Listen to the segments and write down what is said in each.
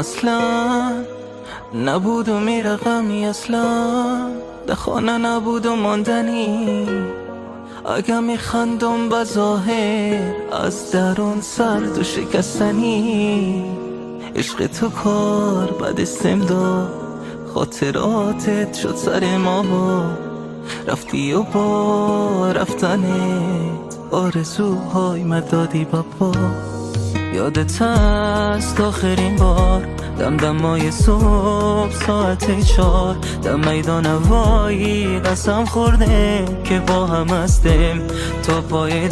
اصلا نبود و میرقمی اصلا ده خانه نبود و ماندنی اگه میخندم به ظاهر از درون سرد و شکستنی عشق تو کار بد استم داد خاطراتت شد سر ما رفتی و با رفتنت آرزوهای مدادی بابا یادت هست آخرین بار دمدمای صبح ساعت 4 در میدان وایی قسم خورده که با هم هستیم تا پای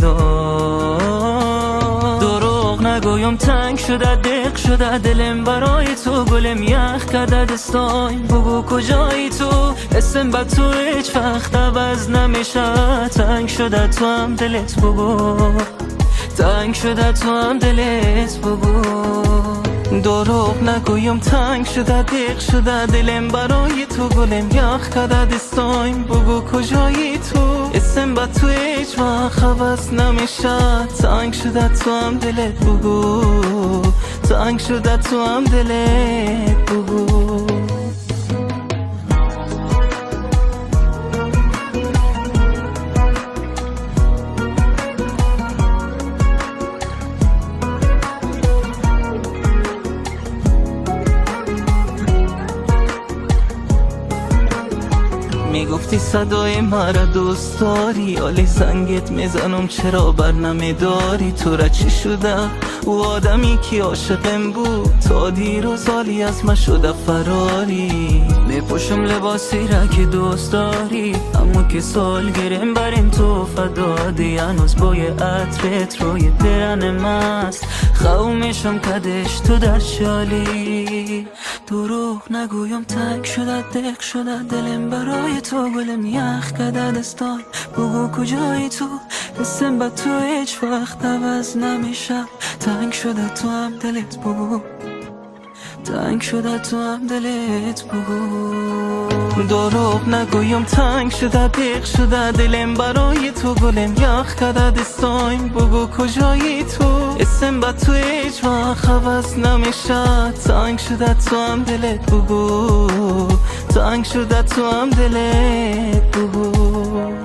دروغ نگویم تنگ شده دق شده دلم برای تو گلم یخ کرده دستایم بگو کجایی تو اسم با تو هیچ وقت عوض نمیشه تنگ شده تو هم دلت بگو تنگ شده تو هم دلت بگو دروغ نگویم تنگ شده دق شده دلم برای تو گلم یخ کرده دستایم بگو کجایی تو اسم با تو هیچ وقت عوض نمیشه تنگ شده تو هم دلت بگو تنگ شده تو هم دلت بگو میگفتی صدای مرا دوست داری حالی زنگت میزنم چرا بر نمیداری تو را چی شده او آدمی که عاشقم بود تا دیروز حالی از ما شده فراری میپوشم لباسی را که دوست داری اما که سال گرم بریم تو فدادی هنوز بای عطرت روی درن مست خو میشم کدش تو در شالی دروغ نگویم تنگ شده دق شده دلم برای تو گلم یخ کرده دستای بگو کجایی تو اسم با تو هیچ وقت عوض نمیشه تنگ شده تو هم دلت بگو تنگ شده تو هم دلت بگو دروغ نگویم تنگ شده دق شده دلم برای تو گلم یخ کرده دستایم بگو کجایی تو اسم با تو هیچ وقت عوض نمیشه تنگ شده تو هم دلت بگو تنگ شده تو هم دلت بگو